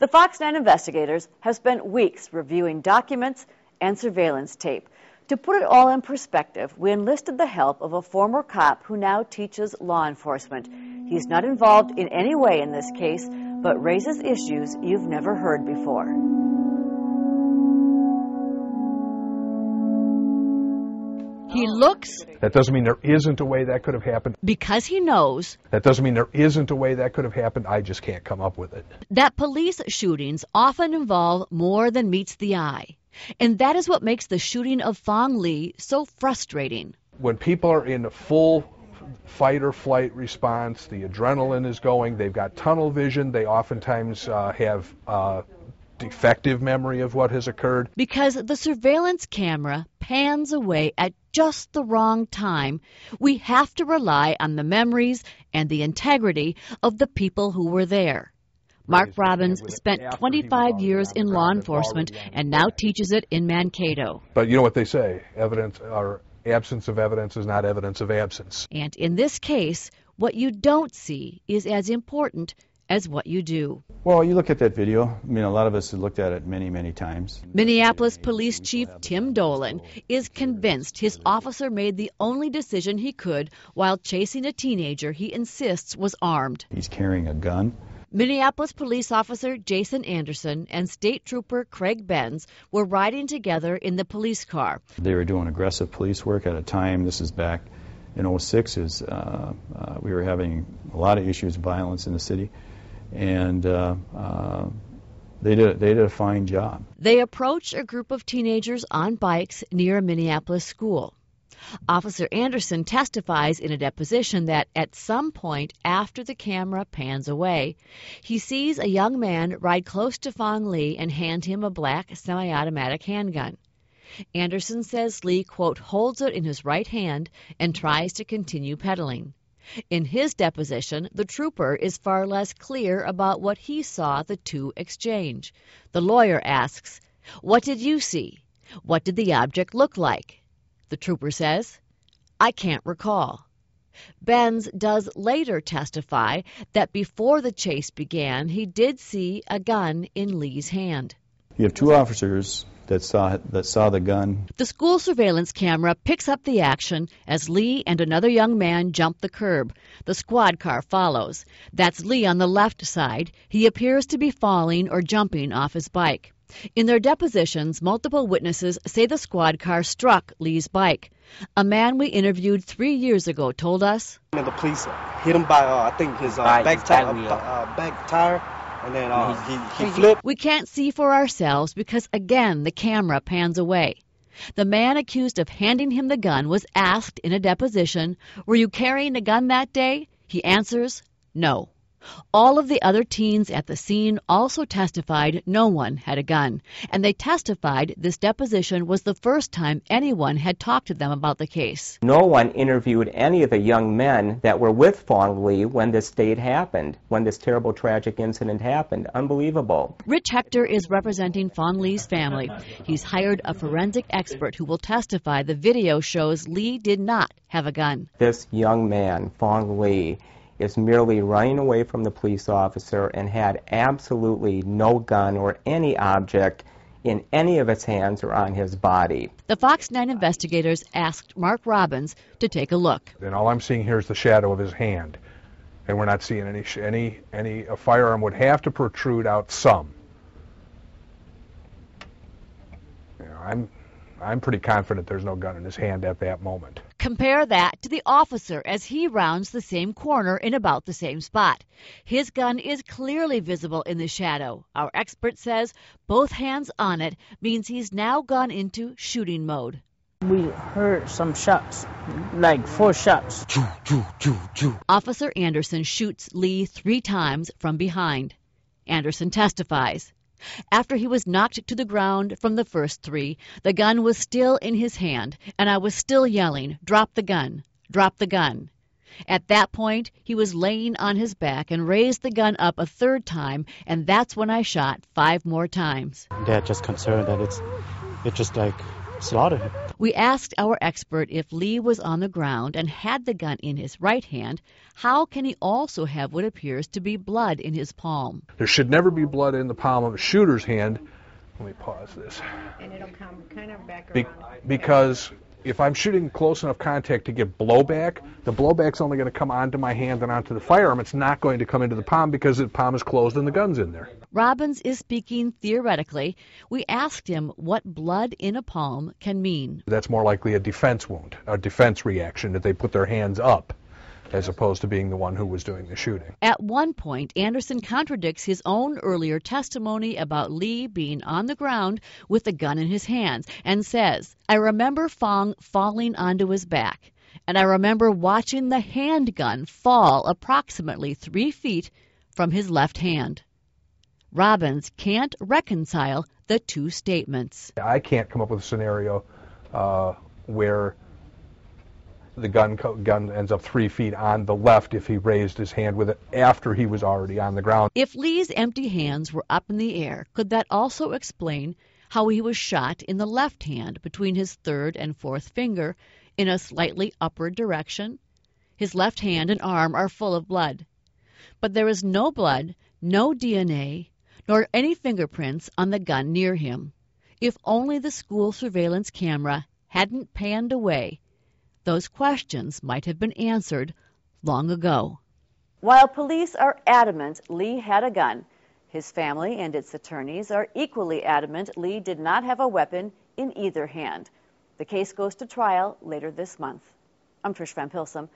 The Fox 9 investigators have spent weeks reviewing documents and surveillance tape. To put it all in perspective, we enlisted the help of a former cop who now teaches law enforcement. He's not involved in any way in this case, but raises issues you've never heard before. He looks. That doesn't mean there isn't a way that could have happened. Because he knows. That doesn't mean there isn't a way that could have happened. I just can't come up with it. That police shootings often involve more than meets the eye. And that is what makes the shooting of Fong Lee so frustrating. When people are in a full fight or flight response, the adrenaline is going, they've got tunnel vision, they oftentimes have defective memory of what has occurred. Because the surveillance camera pans away at just the wrong time, we have to rely on the memories and the integrity of the people who were there. Mark Robbins spent 25 years in law enforcement and now teaches it in Mankato. But you know what they say, evidence or absence of evidence is not evidence of absence. And in this case, what you don't see is as important as what you do. Well, you look at that video. I mean, a lot of us have looked at it many, many times. Minneapolis Police Chief Tim Dolan is convinced his officer made the only decision he could while chasing a teenager he insists was armed. He's carrying a gun. Minneapolis Police Officer Jason Anderson and State Trooper Craig Benz were riding together in the police car. They were doing aggressive police work at a time. This is back in '06. We were having a lot of issues, violence in the city, and they did a fine job. They approached a group of teenagers on bikes near a Minneapolis school. Officer Anderson testifies in a deposition that at some point after the camera pans away, he sees a young man ride close to Fong Lee and hand him a black semi-automatic handgun. Anderson says Lee, quote, holds it in his right hand and tries to continue pedaling. In his deposition, the trooper is far less clear about what he saw the two exchange. The lawyer asks, "What did you see? What did the object look like?" The trooper says, "I can't recall." Benz does later testify that before the chase began, he did see a gun in Lee's hand. You have two officers that saw the gun. The school surveillance camera picks up the action as Lee and another young man jump the curb. The squad car follows. That's Lee on the left side. He appears to be falling or jumping off his bike. In their depositions, multiple witnesses say the squad car struck Lee's bike. A man we interviewed 3 years ago told us, "The police hit him by, I think, his back tire, and then he flipped." We can't see for ourselves because, again, the camera pans away. The man accused of handing him the gun was asked in a deposition, "Were you carrying a gun that day?" He answers, "No." All of the other teens at the scene also testified no one had a gun, and they testified this deposition was the first time anyone had talked to them about the case. No one interviewed any of the young men that were with Fong Lee when this date happened, when this terrible tragic incident happened. Unbelievable. Rich Hector is representing Fong Lee's family. He's hired a forensic expert who will testify the video shows Lee did not have a gun. This young man, Fong Lee, is merely running away from the police officer and had absolutely no gun or any object in any of his hands or on his body. The Fox 9 investigators asked Mark Robbins to take a look. And all I'm seeing here is the shadow of his hand, and we're not seeing a firearm would have to protrude out some. You know, I'm pretty confident there's no gun in his hand at that moment. Compare that to the officer as he rounds the same corner in about the same spot. His gun is clearly visible in the shadow. Our expert says both hands on it means he's now gone into shooting mode. We heard some shots, like 4 shots. Officer Anderson shoots Lee 3 times from behind. Anderson testifies. After he was knocked to the ground from the first 3, the gun was still in his hand, and I was still yelling, "Drop the gun, drop the gun." At that point, he was laying on his back and raised the gun up a 3rd time, and that's when I shot 5 more times. They're just concerned that it's just like slaughtered him. We asked our expert if Lee was on the ground and had the gun in his right hand, how can he also have what appears to be blood in his palm? There should never be blood in the palm of a shooter's hand. Let me pause this. And it'll come kind of back around. Because if I'm shooting close enough contact to get blowback, the blowback's only going to come onto my hand and onto the firearm. It's not going to come into the palm because the palm is closed and the gun's in there. Robbins is speaking theoretically. We asked him what blood in a palm can mean. That's more likely a defense wound, a defense reaction, that they put their hands up as opposed to being the one who was doing the shooting. At one point, Anderson contradicts his own earlier testimony about Lee being on the ground with the gun in his hands and says, "I remember Fong falling onto his back, and I remember watching the handgun fall approximately 3 feet from his left hand." Robbins can't reconcile the two statements. I can't come up with a scenario where the gun ends up 3 feet on the left if he raised his hand with it after he was already on the ground. If Lee's empty hands were up in the air, could that also explain how he was shot in the left hand between his third and fourth finger in a slightly upward direction? His left hand and arm are full of blood. But there is no blood, no DNA, nor any fingerprints on the gun near him. If only the school surveillance camera hadn't panned away, those questions might have been answered long ago. While police are adamant Lee had a gun, his family and its attorneys are equally adamant Lee did not have a weapon in either hand. The case goes to trial later this month. I'm Trish Van Pilsum.